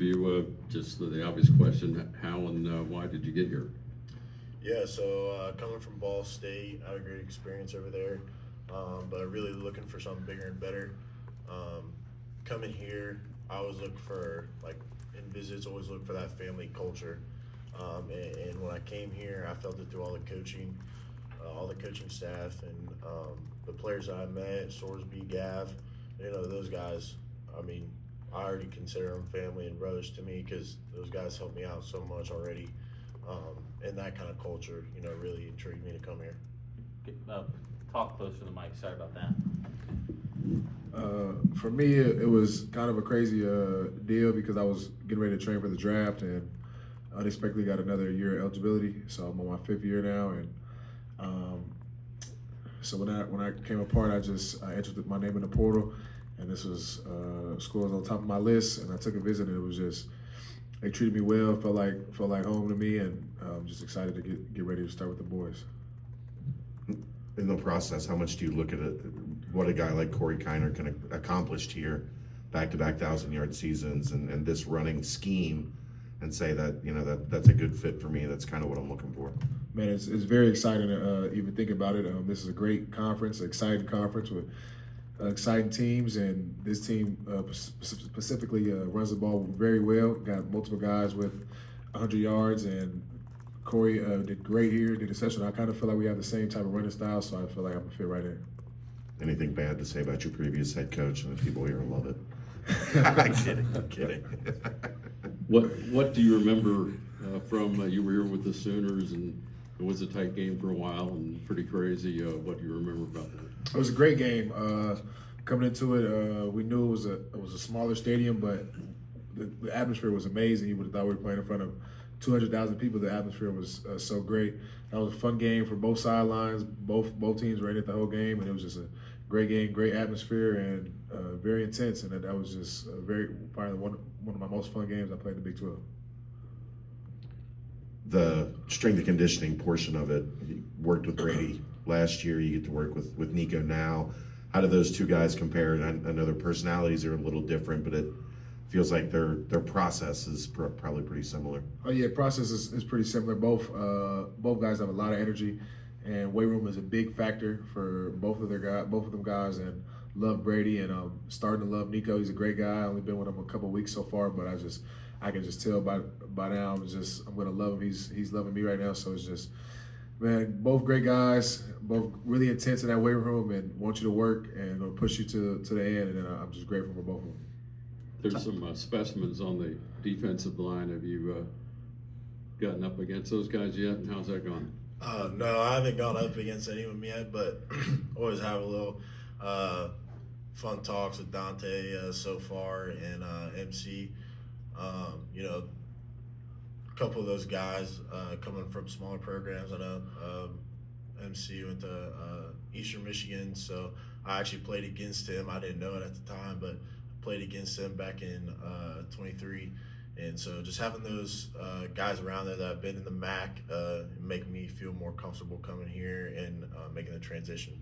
You just the obvious question: how and why did you get here? Yeah, so coming from Ball State, I had a great experience over there, but really looking for something bigger and better. Coming here, I always look for, like, in visits, always look for that family culture. And when I came here, I felt it through all the coaching staff, and the players that I met, Sorsby, Gav, those guys. I mean, I already consider them family and brothers to me because those guys helped me out so much already. And that kind of culture, really intrigued me to come here. Talk closer to the mic. Sorry about that. For me, it was kind of a crazy deal because I was getting ready to train for the draft and unexpectedly got another year of eligibility. So I'm on my 5th year now, and so when I came apart, I entered my name in the portal, and this was schools on top of my list, and I took a visit, and it was just they treated me well, felt like home to me, and I'm just excited to get ready to start with the boys. In the process, how much do you look at what a guy like Corey Kiner can accomplish here, back-to-back 1,000-yard seasons, and this running scheme, and say that that's a good fit for me? That's kind of what I'm looking for. Man, it's very exciting to even think about it. This is a great conference, exciting conference with exciting teams, and this team specifically runs the ball very well. Got multiple guys with 100 yards, and Corey did great here, did exceptional. I kind of feel like we have the same type of running style, so I feel like I'm going to fit right in. Anything bad to say about your previous head coach? And the people here love it. I'm kidding. What do you remember from you were here with the Sooners, and it was a tight game for a while and pretty crazy. What do you remember about that? It was a great game. Coming into it, we knew it was a smaller stadium, but the atmosphere was amazing. You would have thought we were playing in front of 200,000 people. The atmosphere was so great. That was a fun game for both sidelines. Both teams were in it the whole game, and it was just a great game, great atmosphere, and very intense. And that was just probably one of my most fun games I played in the Big 12. The strength and conditioning portion of it, you worked with Brady last year. You get to work with Nico now. How do those two guys compare? And I know their personalities are a little different, but it feels like their process is probably pretty similar. Oh yeah, process is pretty similar. Both guys have a lot of energy, and weight room is a big factor for both of them guys. And love Brady, and starting to love Nico. He's a great guy. I've only been with him a couple of weeks so far, but I can just tell by now I'm gonna love him. He's loving me right now. So it's just, man, both great guys, both really intense in that weight room and want you to work and gonna push you to the end. And I'm just grateful for both of them. There's some specimens on the defensive line. Have you gotten up against those guys yet, and how's that going? No, I haven't gone up against any of them yet, but always have a little fun talks with Dante so far, and MC. A couple of those guys coming from smaller programs. I know MC went to Eastern Michigan, so I actually played against him. I didn't know it at the time, but played against him back in 23. And so just having those guys around there that have been in the MAC make me feel more comfortable coming here and making the transition.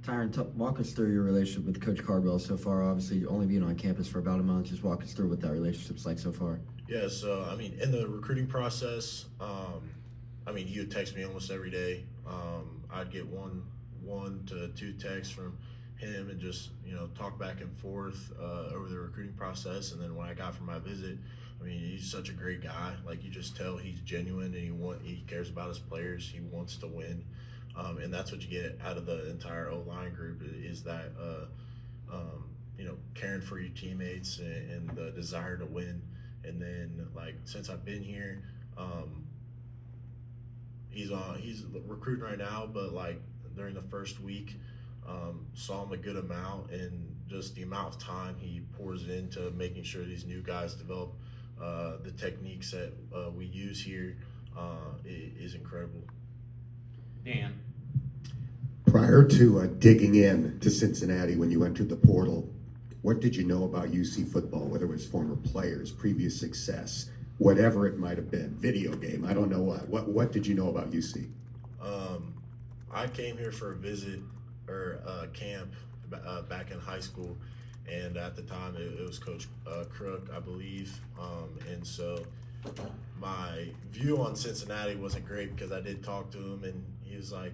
Tyron, walk us through your relationship with Coach Carbell so far. Obviously, only being on campus for about a month. Just walk us through what that relationship's like so far. Yeah, so, in the recruiting process, he would text me almost every day. I'd get one to two texts from him and just, talk back and forth over the recruiting process. And then when I got for my visit, he's such a great guy. Like, you just tell he's genuine and he cares about his players. He wants to win. And that's what you get out of the entire O-line group is that, caring for your teammates and the desire to win. And then, since I've been here, he's recruiting right now, but, during the first week, saw him a good amount, and just the amount of time he pours into making sure these new guys develop the techniques that we use here is incredible. Dan. Prior to digging in to Cincinnati when you entered the portal, what did you know about UC football, whether it was former players, previous success, whatever it might have been, video game, I don't know what did you know about UC? I came here for a visit or camp back in high school, and at the time it was Coach Crook, I believe. And so my view on Cincinnati wasn't great because I did talk to him, and he was like,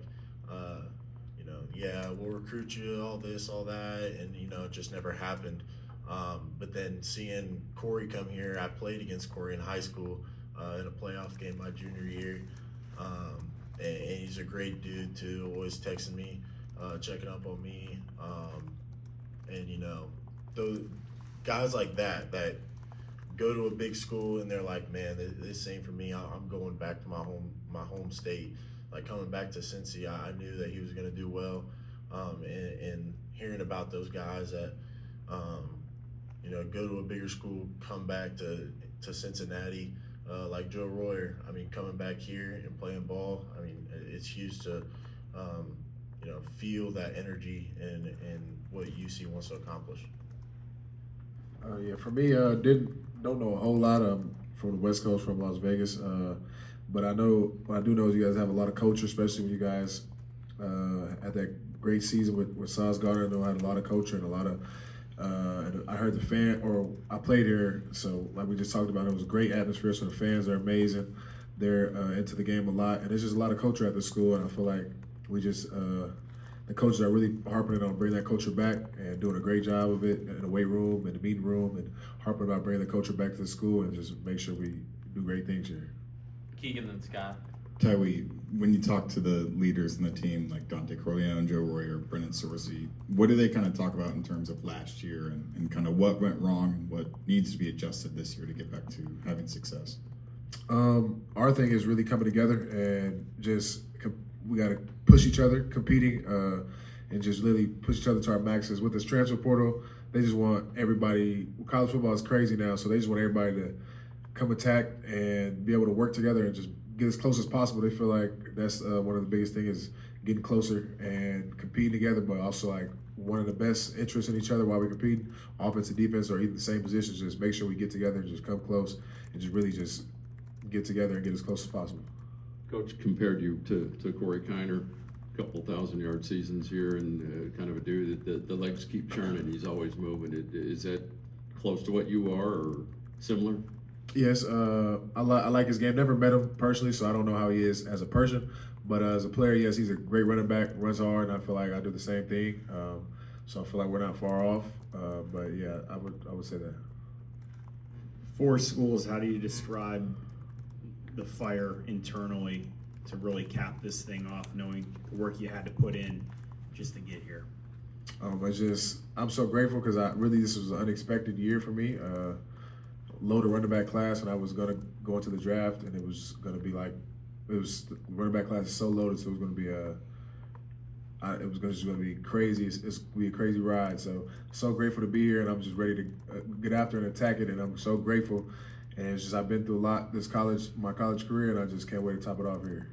yeah, we'll recruit you, all this, all that, and it just never happened. But then seeing Corey come here, I played against Corey in high school in a playoff game my junior year, and he's a great dude too, always texting me, checking up on me, and those guys like that go to a big school and they're like, man, this ain't for me. I'm going back to my home state. Like coming back to Cincy, I knew that he was going to do well, and hearing about those guys that go to a bigger school, come back to Cincinnati, like Joe Royer. I mean, coming back here and playing ball. I mean, it's huge to feel that energy and what UC wants to accomplish. Yeah, for me, don't know a whole lot from the West Coast, from Las Vegas, but I know what I do know is you guys have a lot of culture, especially when you guys had that great season with Sauce Gardner. I know I had a lot of culture and a lot of. And I heard I played here, so like we just talked about, it was a great atmosphere. So the fans are amazing; they're into the game a lot, and there's just a lot of culture at the school. And I feel like we just the coaches are really harping on bringing that culture back and doing a great job of it in the weight room, in the meeting room, and harping about bringing the culture back to the school and just make sure we do great things here. Keegan and Scott. Tawee, when you talk to the leaders in the team, like Dante Corleone, Joe Royer, Brennan Sorcy, what do they kind of talk about in terms of last year and kind of what went wrong and what needs to be adjusted this year to get back to having success? Our thing is really coming together and just we got to push each other, competing, and just really push each other to our maxes. With this transfer portal, they just want everybody. College football is crazy now, so they just want everybody to come attack and be able to work together and just get as close as possible. They feel like that's one of the biggest things is getting closer and competing together, but also like one of the best interests in each other while we compete, offense and defense, or even the same positions. Just make sure we get together and just come close and just really just get together and get as close as possible. Coach compared you to Corey Kiner, a couple 1,000-yard seasons here, and kind of a dude that the legs keep churning. He's always moving. Is that close to what you are or similar? Yes, I like his game. Never met him personally, so I don't know how he is as a person. But as a player, yes, he's a great running back, runs hard, and I feel like I do the same thing. So I feel like we're not far off. But yeah, I would say that. For schools, how do you describe the fire internally to really cap this thing off, knowing the work you had to put in just to get here? I'm so grateful because this was an unexpected year for me. Loaded running back class, and I was gonna go into the draft, and it was gonna be like, the running back class is so loaded, so it was gonna be just gonna be crazy. It's gonna be a crazy ride. So grateful to be here, and I'm just ready to get after and attack it, and I'm so grateful. And it's just I've been through a lot my college career, and I just can't wait to top it off here.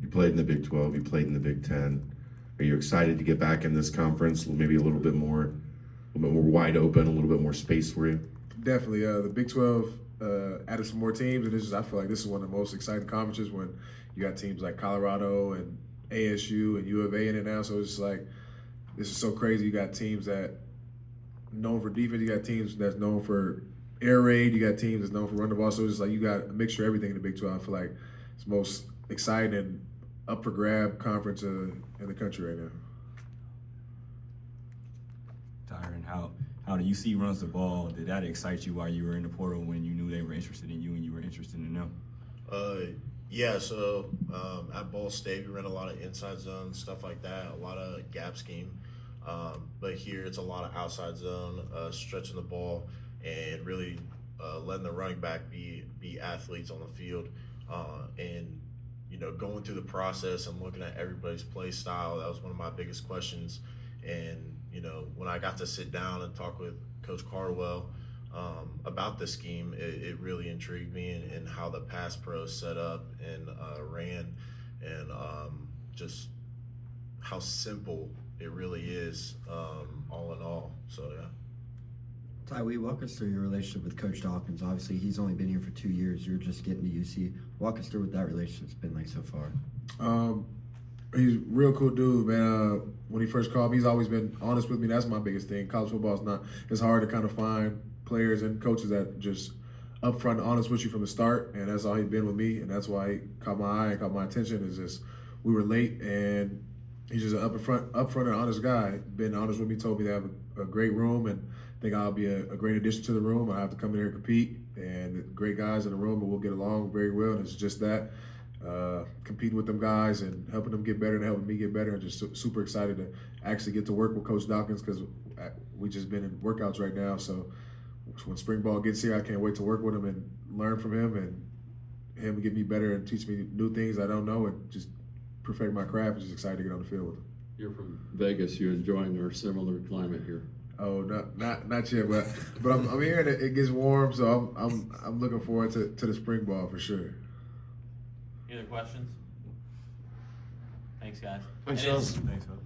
You played in the Big 12. You played in the Big 10. Are you excited to get back in this conference? Maybe a little bit more wide open, a little bit more space for you. Definitely. The Big 12 added some more teams, and I feel like this is one of the most exciting conferences when you got teams like Colorado and ASU and U of A in it now. So it's just like, this is so crazy. You got teams that known for defense. You got teams that's known for air raid. You got teams that's known for run the ball. So it's just like you got a mixture of everything in the Big 12. I feel like it's the most exciting and up for grab conference in the country right now. Tyron, how the UC runs the ball, did that excite you while you were in the portal when you knew they were interested in you and you were interested in them? Yeah, so at Ball State, we ran a lot of inside zone, stuff like that, a lot of gap scheme. But here it's a lot of outside zone, stretching the ball, and really letting the running back be athletes on the field. And, going through the process and looking at everybody's play style, that was one of my biggest questions. And, when I got to sit down and talk with Coach Cardwell about the scheme, it really intrigued me and how the pass pro set up and ran, and just how simple it really is, all in all. So, yeah. Tawee, walk us through your relationship with Coach Dawkins. Obviously, he's only been here for 2 years. You're just getting to UC. Walk us through what that relationship's been like so far. He's a real cool dude, man. when he first called me, he's always been honest with me. That's my biggest thing. College football is not. It's hard to kind of find players and coaches that just upfront and honest with you from the start, and that's all he's been with me, and that's why he caught my eye and caught my attention. Is just we were late, and he's just an upfront and honest guy. Been honest with me, told me to have a great room, and think I'll be a great addition to the room. I have to come in here and compete, and great guys in the room, and we'll get along very well. And it's just that competing with them guys and helping them get better and helping me get better, and just super excited to actually get to work with Coach Dawkins because we just been in workouts right now. So when spring ball gets here, I can't wait to work with him and learn from him and him get me better and teach me new things I don't know and just perfect my craft. I'm just excited to get on the field with him. You're from Vegas. You enjoying our similar climate here? Oh, not yet, but I'm hearing it gets warm, so I'm looking forward to the spring ball for sure. Any other questions? Thanks, guys. Thanks, And it's- Sean. Thanks, man.